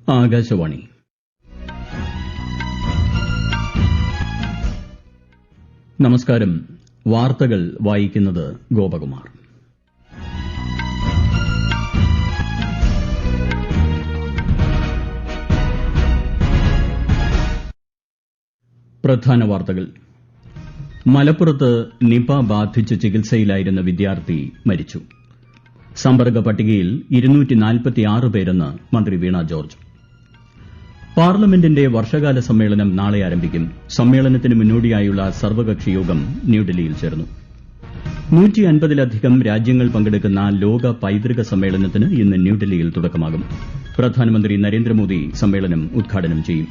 ആകാശവാണി. നമസ്കാരം. വാർത്തകൾ വായിക്കുന്നത് ഗോപകുമാർ. പ്രധാന വാർത്തകൾ. മലപ്പുറത്ത് നിപ ബാധിച്ച് ചികിത്സയിലായിരുന്ന വിദ്യാർത്ഥി മരിച്ചു. സമ്പർക്ക പട്ടികയിൽ 246 പേരെന്ന് മന്ത്രി വീണ ജോർജ്. പാർലമെന്റിന്റെ വർഷകാല സമ്മേളനം നാളെ ആരംഭിക്കും. സമ്മേളനത്തിന് മുന്നോടിയായുള്ള സർവകക്ഷി യോഗം ന്യൂഡൽഹിയിൽ ചേർന്നു. 150-ലധികം രാജ്യങ്ങൾ പങ്കെടുക്കുന്ന ലോക പൈതൃക സമ്മേളനത്തിന് ഇന്ന് ന്യൂഡൽഹിയിൽ തുടക്കമാകും. പ്രധാനമന്ത്രി നരേന്ദ്രമോദി സമ്മേളനം ഉദ്ഘാടനം ചെയ്യും.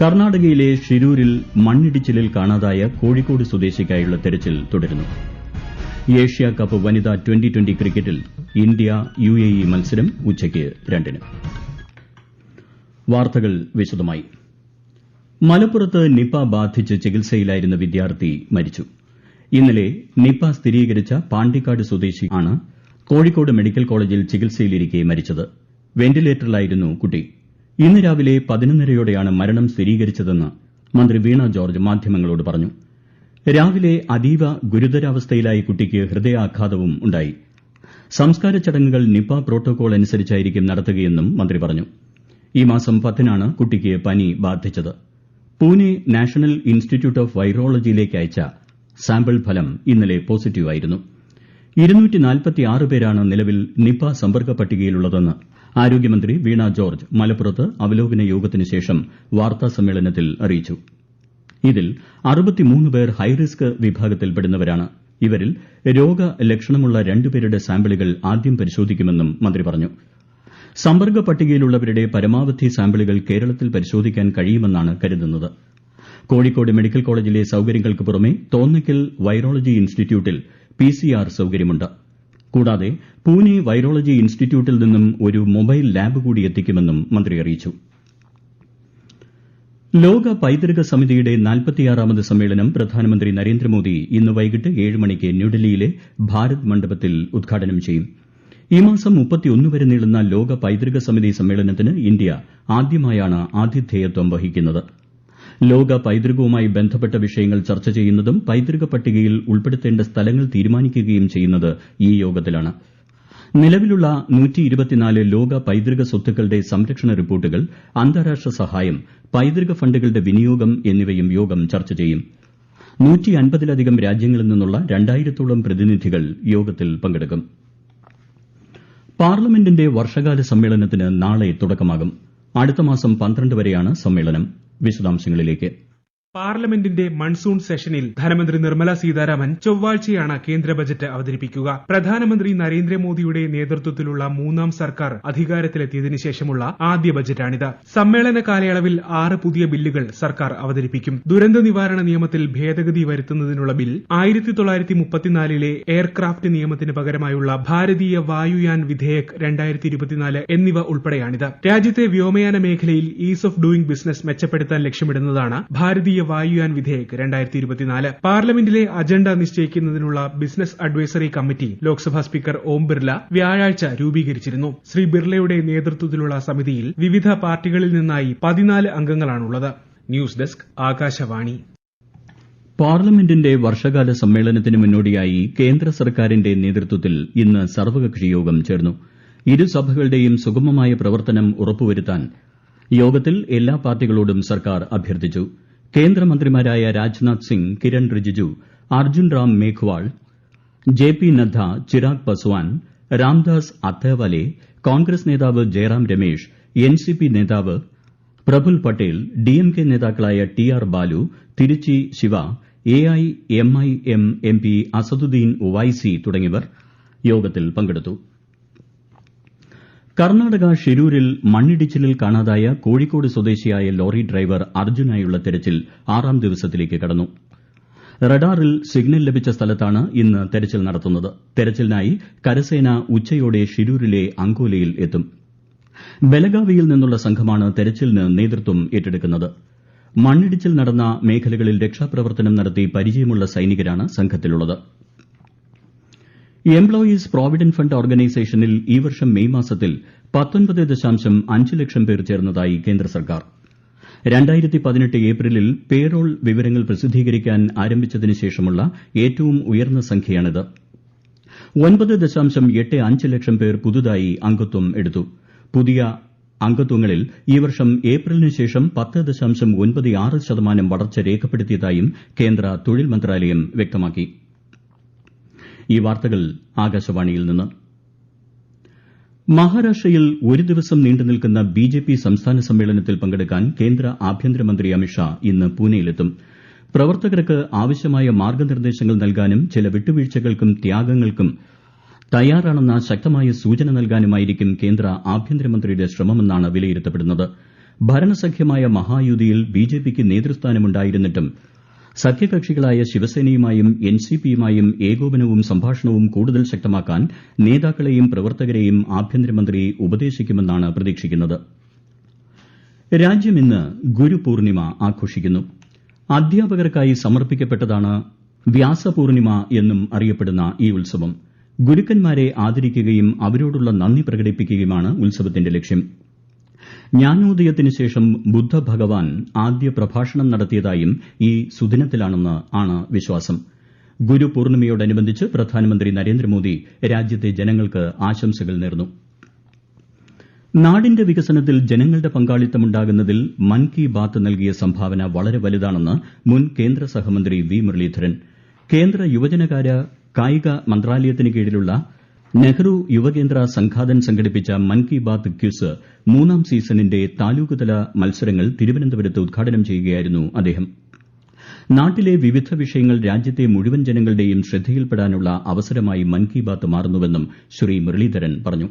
കർണാടകയിലെ ഷിരൂരിൽ മണ്ണിടിച്ചിലിൽ കാണാതായ കോഴിക്കോട് സ്വദേശിക്കായുള്ള തെരച്ചിൽ തുടരുന്നു. ഏഷ്യാ കപ്പ് വനിതാ ട്വന്റി ക്രിക്കറ്റിൽ ഇന്ത്യ UAE മത്സരം ഉച്ചയ്ക്ക് 2-ന്. വാർത്തകൾ വിശദമായി. മലപ്പുറത്ത് നിപ ബാധിച്ച് ചികിത്സയിലായിരുന്ന വിദ്യാർത്ഥി മരിച്ചു. ഇന്നലെ നിപ സ്ഥിരീകരിച്ച പാണ്ടിക്കാട് സ്വദേശിയാണ് കോഴിക്കോട് മെഡിക്കൽ കോളേജിൽ ചികിത്സയിലിരിക്കെ മരിച്ചത്. വെന്റിലേറ്ററിലായിരുന്നു കുട്ടി. ഇന്ന് രാവിലെ 11:30യോടെയാണ് മരണം സ്ഥിരീകരിച്ചതെന്ന് മന്ത്രി വീണ ജോർജ് മാധ്യമങ്ങളോട് പറഞ്ഞു. രാവിലെ അതീവ ഗുരുതരാവസ്ഥയിലായ കുട്ടിക്ക് ഹൃദയാഘാതവും ഉണ്ടായി. സംസ്കാര ചടങ്ങുകൾ നിപ പ്രോട്ടോകോൾ അനുസരിച്ചായിരിക്കും നടത്തുകയെന്നും മന്ത്രി പറഞ്ഞു. ഈ മാസം 10-നാണ് കുട്ടിക്ക് പനി ബാധിച്ചത്. പൂനെ നാഷണൽ ഇൻസ്റ്റിറ്റ്യൂട്ട് ഓഫ് വൈറോളജിയിലേക്ക് അയച്ച സാമ്പിൾ ഫലം ഇന്നലെ പോസിറ്റീവായിരുന്നു. 246 പേരാണ് നിലവിൽ നിപ സമ്പർക്ക പട്ടികയിലുള്ളതെന്ന് ആരോഗ്യമന്ത്രി വീണ ജോർജ് മലപ്പുറത്ത് അവലോകന യോഗത്തിന് ശേഷം വാർത്താസമ്മേളനത്തിൽ അറിയിച്ചു. ഇതിൽ 63 പേർ ഹൈറിസ്ക് വിഭാഗത്തിൽപ്പെടുന്നവരാണ്. ഇവരിൽ രോഗലക്ഷണമുള്ള 2 പേരുടെ സാമ്പിളുകൾ ആദ്യം പരിശോധിക്കുമെന്നും മന്ത്രി പറഞ്ഞു. സമ്പർക്ക പട്ടികയിലുള്ളവരുടെ പരമാവധി സാമ്പിളുകൾ കേരളത്തിൽ പരിശോധിക്കാൻ കഴിയുമെന്നാണ് കരുതുന്നത്. കോഴിക്കോട് മെഡിക്കൽ കോളേജിലെ സൌകര്യങ്ങൾക്ക് പുറമെ തോന്നയ്ക്കൽ വൈറോളജി ഇൻസ്റ്റിറ്റ്യൂട്ടിൽ PCR സൌകര്യമുണ്ട്. കൂടാതെ പൂനെ വൈറോളജി ഇൻസ്റ്റിറ്റ്യൂട്ടിൽ നിന്നും ഒരു മൊബൈൽ ലാബ് കൂടി എത്തിക്കുമെന്നും മന്ത്രി അറിയിച്ചു. ലോക പൈതൃക സമിതിയുടെ 46ാമത് സമ്മേളനം പ്രധാനമന്ത്രി നരേന്ദ്രമോദി ഇന്ന് വൈകിട്ട് 7 മണിക്ക് ന്യൂഡൽഹിയിലെ ഭാരത് മണ്ഡപത്തിൽ ഉദ്ഘാടനം ചെയ്യും. ഈ മാസം 31 വരെ നീളുന്ന ലോക പൈതൃക സമിതി സമ്മേളനത്തിന് ഇന്ത്യ ആദ്യമായാണ് ആതിഥേയത്വം വഹിക്കുന്നത്. ലോക പൈതൃകവുമായി ബന്ധപ്പെട്ട വിഷയങ്ങൾ ചർച്ച ചെയ്യുന്നതും പൈതൃക പട്ടികയിൽ ഉൾപ്പെടുത്തേണ്ട സ്ഥലങ്ങൾ തീരുമാനിക്കുകയും ചെയ്യുന്നത് ഈ യോഗത്തിലാണ്. നിലവിലുള്ള 124 ലോക പൈതൃക സ്വത്തുക്കളുടെ സംരക്ഷണ റിപ്പോർട്ടുകൾ, അന്താരാഷ്ട്ര സഹായം, പൈതൃക ഫണ്ടുകളുടെ വിനിയോഗം എന്നിവയും യോഗം ചർച്ച ചെയ്യും. 150-ലധികം രാജ്യങ്ങളിൽ നിന്നുള്ള 2000-ഓളം പ്രതിനിധികൾ യോഗത്തിൽ പങ്കെടുക്കും. പാർലമെന്റിന്റെ വർഷകാല സമ്മേളനത്തിന് നാളെ തുടക്കമാകും. അടുത്ത മാസം 12 വരെയാണ് സമ്മേളനം. വിശദാംശങ്ങളിലേക്ക്. പാർലമെന്റിന്റെ മൺസൂൺ സെഷനിൽ ധനമന്ത്രി നിർമ്മല സീതാരാമൻ ചൊവ്വാഴ്ചയാണ് കേന്ദ്ര ബജറ്റ് അവതരിപ്പിക്കുക. പ്രധാനമന്ത്രി നരേന്ദ്രമോദിയുടെ നേതൃത്വത്തിലുള്ള 3ാം സർക്കാർ അധികാരത്തിലെത്തിയതിനു ശേഷമുള്ള ആദ്യ ബജറ്റാണിത്. സമ്മേളന കാലയളവിൽ 6 പുതിയ ബില്ലുകൾ സർക്കാർ അവതരിപ്പിക്കും. ദുരന്ത നിവാരണ നിയമത്തിൽ ഭേദഗതി വരുത്തുന്നതിനുള്ള ബിൽ, 1934-ലെ എയർക്രാഫ്റ്റ് നിയമത്തിന് പകരമായുള്ള ഭാരതീയ വായുയാൻ വിധേയക് 2024 എന്നിവ ഉൾപ്പെടെയാണിത്. രാജ്യത്തെ വ്യോമയാന മേഖലയിൽ ഈസ് ഓഫ് ഡൂയിങ് ബിസിനസ് മെച്ചപ്പെടുത്താൻ ലക്ഷ്യമിടുന്നതാണ് ഭാരതീയ വായുയാൻ വിധേയക് 2024. പാർലമെന്റിലെ അജണ്ട നിശ്ചയിക്കുന്നതിനുള്ള business advisory committee Lok Sabha speaker Om Birla വ്യാഴാഴ്ച രൂപീകരിച്ചിരുന്നു. ശ്രീ ബിർലയുടെ നേതൃത്വത്തിലുള്ള സമിതിയിൽ വിവിധ പാർട്ടികളിൽ നിന്നായി 14 അംഗങ്ങളാണുള്ളത്. News desk, Akashvani. പാർലമെന്റിന്റെ വർഷകാല സമ്മേളനത്തിന് മുന്നോടിയായി കേന്ദ്ര സർക്കാരിന്റെ നേതൃത്വത്തിൽ ഇന്ന് സർവകക്ഷി യോഗം ചേർന്നു. ഇരുസഭകളുടെയും സുഗമമായ പ്രവർത്തനം ഉറപ്പുവരുത്താൻ യോഗത്തിൽ എല്ലാ പാർട്ടികളോടും സർക്കാർ അഭ്യർത്ഥിച്ചു. കേന്ദ്രമന്ത്രിമാരായ രാജ്നാഥ് സിംഗ്, കിരൺ റിജിജു, അർജുൻ റാം മേഘ്വാൾ, JP നദ്ദ, ചിരാഗ് പസ്വാൻ, രാംദാസ് അത്താവലെ, കോൺഗ്രസ് നേതാവ് ജയറാം രമേശ്, NCP നേതാവ് പ്രഫുൽ പട്ടേൽ, DMK നേതാക്കളായ TR Balu, Tiruchi Shiva, AIMIM MP Asaduddin Owaisi തുടങ്ങിയവർ യോഗത്തിൽ പങ്കെടുത്തു. കർണാടക ഷിരൂരിൽ മണ്ണിടിച്ചിലിൽ കാണാതായ കോഴിക്കോട് സ്വദേശിയായ ലോറി ഡ്രൈവർ അർജുനായുള്ള തെരച്ചിൽ 6ാം ദിവസത്തിലേക്ക് കടന്നു. റഡാറിൽ സിഗ്നൽ ലഭിച്ച സ്ഥലത്താണ് ഇന്ന് തെരച്ചിൽ നടത്തുന്നത്. തെരച്ചിലിനായി കരസേന ഉച്ചയോടെ ഷിരൂരിലെ അങ്കോലയിൽ എത്തും. ബലഗാവിയിൽ നിന്നുള്ള സംഘമാണ് തെരച്ചിലിന് നേതൃത്വം ഏറ്റെടുക്കുന്നത്. മണ്ണിടിച്ചിൽ നടന്ന മേഖലകളിൽ രക്ഷാപ്രവർത്തനം നടത്തി പരിചയമുള്ള സൈനികരാണ് സംഘത്തിലുള്ളത്. എംപ്ലോയീസ് പ്രോവിഡന്റ് ഫണ്ട് ഓർഗനൈസേഷനിൽ ഈ വർഷം മെയ് മാസത്തിൽ 19.5 ലക്ഷം പേർ ചേർന്നതായി കേന്ദ്ര സർക്കാർ. 2018 ഏപ്രിലിൽ പേറോൾ വിവരങ്ങൾ പ്രസിദ്ധീകരിക്കാൻ ആരംഭിച്ചതിന് ശേഷമുള്ള ഏറ്റവും ഉയർന്ന സംഖ്യയാണിത്. 9.85 ലക്ഷം പേർ പുതുതായി അംഗത്വം എടുത്തു. പുതിയ അംഗത്വങ്ങളിൽ ഈ വർഷം ഏപ്രിലിന് ശേഷം 10.96% വളർച്ച രേഖപ്പെടുത്തിയതായും കേന്ദ്ര തൊഴിൽ മന്ത്രാലയം വ്യക്തമാക്കി. ഈ വാർത്തകൾ ആകാശവാണിയിൽ നിന്ന്. മഹാരാഷ്ട്രയിൽ ഒരു ദിവസം നീണ്ടുനിൽക്കുന്ന ബിജെപി സംസ്ഥാന സമ്മേളനത്തിൽ പങ്കെടുക്കാൻ കേന്ദ്ര ആഭ്യന്തരമന്ത്രി അമിത്ഷാ ഇന്ന് പൂനെയിലെത്തും. പ്രവർത്തകർക്ക് ആവശ്യമായ മാർഗ്ഗനിർദ്ദേശങ്ങൾ നൽകാനും ചില വിട്ടുവീഴ്ചകൾക്കും ത്യാഗങ്ങൾക്കും തയ്യാറാണെന്ന ശക്തമായ സൂചന നൽകാനുമായിരിക്കും കേന്ദ്ര ആഭ്യന്തരമന്ത്രിയുടെ ശ്രമമെന്നാണ് വിലയിരുത്തപ്പെടുന്നത്. ഭരണസഖ്യമായ മഹായുതിയിൽ ബിജെപിക്ക് നേതൃസ്ഥാനമുണ്ടായിരുന്നിട്ടും സഖ്യകക്ഷികളായ ശിവസേനയുമായും എൻസിപിയുമായും ഏകോപനവും സംഭാഷണവും കൂടുതൽ ശക്തമാക്കാൻ നേതാക്കളെയും പ്രവർത്തകരെയും ആഭ്യന്തരമന്ത്രി ഉപദേശിക്കുമെന്നാണ് പ്രതീക്ഷിക്കുന്നത്. രാജ്യം ഇന്ന് ഗുരുപൂർണിമ ആഘോഷിക്കുന്നു. അധ്യാപകർക്കായി സമർപ്പിക്കപ്പെട്ടതാണ് വ്യാസപൂർണിമ എന്നും അറിയപ്പെടുന്ന ഈ ഉത്സവം. ഗുരുക്കന്മാരെ ആദരിക്കുകയും അവരോടുള്ള നന്ദി പ്രകടിപ്പിക്കുകയുമാണ് ഉത്സവത്തിന്റെ ലക്ഷ്യം. ജ്ഞാനോദയത്തിന് ശേഷം ബുദ്ധഭഗവാൻ ആദ്യ പ്രഭാഷണം നടത്തിയതായും ഈ സുദിനത്തിലാണെന്നാണ് വിശ്വാസം. ഗുരുപൂർണിമയോടനുബന്ധിച്ച് പ്രധാനമന്ത്രി നരേന്ദ്രമോദി രാജ്യത്തെ ജനങ്ങൾക്ക് ആശംസകൾ നേർന്നു. നാടിന്റെ വികസനത്തിൽ ജനങ്ങളുടെ പങ്കാളിത്തമുണ്ടാകുന്നതിൽ മൻ കി ബാത്ത് നൽകിയ സംഭാവന വളരെ വലുതാണെന്ന് മുൻ കേന്ദ്ര സഹമന്ത്രി വി മുരളീധരൻ. കേന്ദ്ര യുവജനകാര്യ കായിക മന്ത്രാലയത്തിന് കീഴിലുള്ള നെഹ്റു യുവകേന്ദ്ര സംഘാതൻ സംഘടിപ്പിച്ച മൻ കി ബാത്ത് ക്വിസ് 3ാം സീസണിന്റെ താലൂക്ക്തല മത്സരങ്ങൾ തിരുവനന്തപുരത്ത് ഉദ്ഘാടനം ചെയ്യുകയായിരുന്നു അദ്ദേഹം. നാട്ടിലെ വിവിധ വിഷയങ്ങൾ രാജ്യത്തെ മുഴുവൻ ജനങ്ങളുടെയും ശ്രദ്ധയിൽപ്പെടാനുള്ള അവസരമായി മൻ കി ബാത്ത് മാറുന്നുവെന്നും ശ്രീ മുരളീധരൻ പറഞ്ഞു.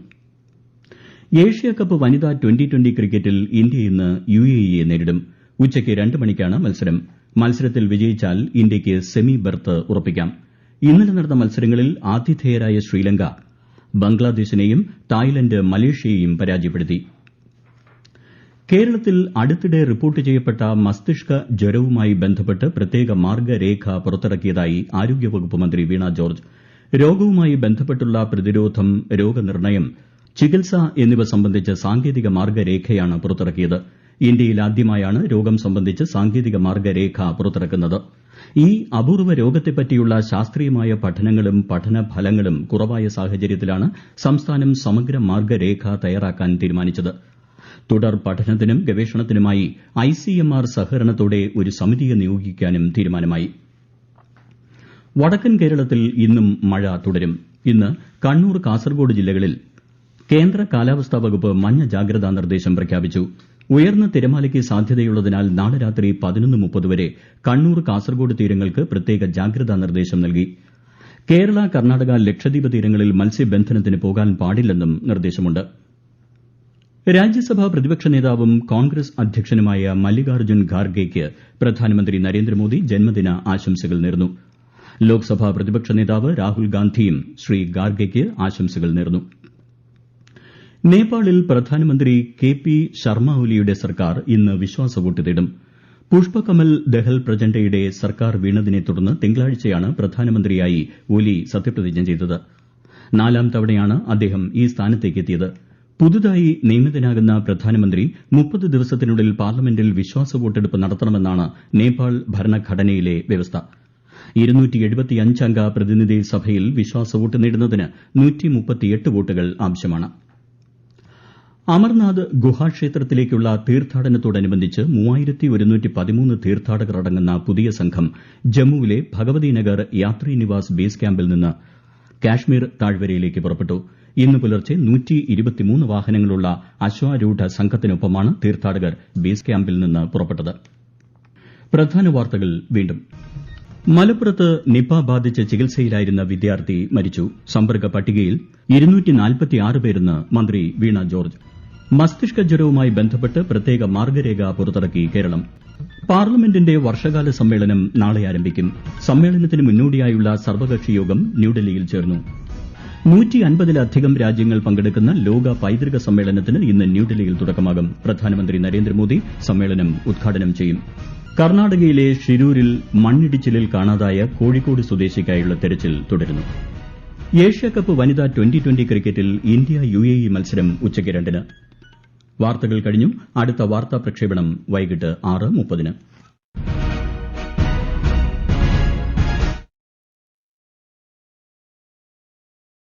ഏഷ്യാകപ്പ് വനിതാ ട്വന്റി ക്രിക്കറ്റിൽ ഇന്ത്യ ഇന്ന് യുഎഇയെ നേരിടും. ഉച്ചയ്ക്ക് 2 മണിക്കാണ് മത്സരം. മത്സരത്തിൽ വിജയിച്ചാൽ ഇന്ത്യയ്ക്ക് സെമി ബെർത്ത് ഉറപ്പിക്കാം. ഇന്നലെ നടന്ന മത്സരങ്ങളിൽ ആതിഥേയരായ ശ്രീലങ്ക ബംഗ്ലാദേശിനെയും തായ്ലന്റ് മലേഷ്യയെയും പരാജയപ്പെടുത്തി. കേരളത്തിൽ അടുത്തിടെ റിപ്പോർട്ട് ചെയ്യപ്പെട്ട മസ്തിഷ്ക ജ്വരവുമായി ബന്ധപ്പെട്ട് പ്രത്യേക മാർഗ്ഗരേഖ പുറത്തിറക്കിയതായി ആരോഗ്യവകുപ്പ് മന്ത്രി വീണ ജോർജ്. രോഗവുമായി ബന്ധപ്പെട്ടുള്ള പ്രതിരോധം, രോഗനിർണയം, ചികിത്സ എന്നിവ സംബന്ധിച്ച് സാങ്കേതിക മാർഗ്ഗരേഖയാണ് പുറത്തിറക്കിയത്. ഇന്ത്യയിൽ ആദ്യമായാണ് രോഗം സംബന്ധിച്ച് സാങ്കേതിക മാർഗ്ഗരേഖ പുറത്തിറക്കുന്നത്. ഈ അപൂർവ രോഗത്തെപ്പറ്റിയുള്ള ശാസ്ത്രീയമായ പഠനങ്ങളും പഠനഫലങ്ങളും കുറവായ സാഹചര്യത്തിലാണ് സംസ്ഥാനം സമഗ്ര മാർഗ്ഗരേഖ തയ്യാറാക്കാൻ തീരുമാനിച്ചത്. തുടർ പഠനത്തിനും ഗവേഷണത്തിനുമായി ICMR സഹകരണത്തോടെ ഒരു സമിതിയെ നിയോഗിക്കാനും തീരുമാനമായി. വടക്കൻ കേരളത്തിൽ ഇന്നും മഴ തുടരും. ഇന്ന് കണ്ണൂർ, കാസർഗോഡ് ജില്ലകളിൽ കേന്ദ്ര കാലാവസ്ഥാ വകുപ്പ് മഞ്ഞ ജാഗ്രതാ നിർദ്ദേശം പ്രഖ്യാപിച്ചു. ഉയർന്ന തിരമാലയ്ക്ക് സാധ്യതയുള്ളതിനാൽ നാളെ രാത്രി 11:30 വരെ കണ്ണൂർ, കാസർഗോഡ് തീരങ്ങൾക്ക് പ്രത്യേക ജാഗ്രതാ നിർദ്ദേശം നൽകി. കേരള, കർണാടക, ലക്ഷദ്വീപ് തീരങ്ങളിൽ മത്സ്യബന്ധനത്തിന് പോകാൻ പാടില്ലെന്നും നിർദ്ദേശമുണ്ട്. രാജ്യസഭാ പ്രതിപക്ഷ നേതാവും കോൺഗ്രസ് അധ്യക്ഷനുമായ മല്ലികാർജ്ജുൻ ഖാർഗെയ്ക്ക് പ്രധാനമന്ത്രി നരേന്ദ്രമോദി ജന്മദിന ആശംസകൾ നേർന്നു. ലോക്സഭാ പ്രതിപക്ഷ നേതാവ് രാഹുൽ ഗാന്ധിയും ശ്രീ ഖാർഗെയ്ക്ക് ആശംസകൾ നേർന്നു. നേപ്പാളിൽ പ്രധാനമന്ത്രി KP ശർമ്മ ഒലിയുടെ സർക്കാർ ഇന്ന് വിശ്വാസവോട്ട് തേടും. പുഷ്പകമൽ ദഹൽ പ്രചണ്ഡയുടെ സർക്കാർ വീണതിനെ തുടർന്ന് തിങ്കളാഴ്ചയാണ് പ്രധാനമന്ത്രിയായി ഒലി സത്യപ്രതിജ്ഞ ചെയ്തത്. 4ാം തവണയാണ് അദ്ദേഹം ഈ സ്ഥാനത്തേക്കെത്തിയത്. പുതുതായി നിയമിതനാകുന്ന പ്രധാനമന്ത്രി 30 ദിവസത്തിനുള്ളിൽ പാർലമെന്റിൽ വിശ്വാസവോട്ടെടുപ്പ് നടത്തണമെന്നാണ് നേപ്പാൾ ഭരണഘടനയിലെ വ്യവസ്ഥ. 275 അംഗ പ്രതിനിധി സഭയിൽ വിശ്വാസവോട്ട് നേടുന്നതിന് 138 വോട്ടുകൾ ആവശ്യമാണ്. അമർനാഥ് ഗുഹാക്ഷേത്രത്തിലേക്കുള്ള തീർത്ഥാടനത്തോടനുബന്ധിച്ച് 3113 തീർത്ഥാടകർ അടങ്ങുന്ന പുതിയ സംഘം ജമ്മുവിലെ ഭഗവതി നഗർ യാത്രി നിവാസ് ബേസ് ക്യാമ്പിൽ നിന്ന് കാശ്മീർ താഴ്വരയിലേക്ക് പുറപ്പെട്ടു. ഇന്ന് പുലർച്ചെ 123 വാഹനങ്ങളുള്ള അശ്വാരൂഢ സംഘത്തിനൊപ്പമാണ് തീർത്ഥാടകർ ബേസ് ക്യാമ്പിൽ നിന്ന് പുറപ്പെട്ടത്. പ്രധാന വാർത്തകൾ വീണ്ടും. മലപ്പുറത്ത് നിപ ബാധിച്ച് ചികിത്സയിലായിരുന്ന വിദ്യാർത്ഥി മരിച്ചു. സമ്പർക്ക പട്ടികയിൽ 246 പേരെന്ന് മന്ത്രി വീണ ജോർജ്. മസ്തിഷ്ക ജ്വരവുമായി ബന്ധപ്പെട്ട് പ്രത്യേക മാർഗ്ഗരേഖ പുറത്തിറക്കി കേരളം. പാർലമെന്റിന്റെ വർഷകാല സമ്മേളനം നാളെ ആരംഭിക്കും. സമ്മേളനത്തിന് മുന്നോടിയായുള്ള സർവകക്ഷി യോഗം ന്യൂഡൽഹിയിൽ ചേർന്നു. 150-ലധികം രാജ്യങ്ങൾ പങ്കെടുക്കുന്ന ലോക പൈതൃക സമ്മേളനത്തിന് ഇന്ന് ന്യൂഡൽഹിയിൽ തുടക്കമാകും. പ്രധാനമന്ത്രി നരേന്ദ്രമോദി സമ്മേളനം ഉദ്ഘാടനം ചെയ്യും. കർണാടകയിലെ ഷിരൂരിൽ മണ്ണിടിച്ചിലിൽ കാണാതായ കോഴിക്കോട് സ്വദേശിക്കായുള്ള തെരച്ചിൽ തുടരുന്നു. ഏഷ്യാകപ്പ് വനിതാ ട്വന്റി ക്രിക്കറ്റിൽ ഇന്ത്യ UAE മത്സരം ഉച്ചയ്ക്ക് 2-ന്. വാർത്തകൾ കഴിഞ്ഞു. അടുത്ത വാർത്താ പ്രക്ഷേപണം വൈകിട്ട് 6:30-ന്.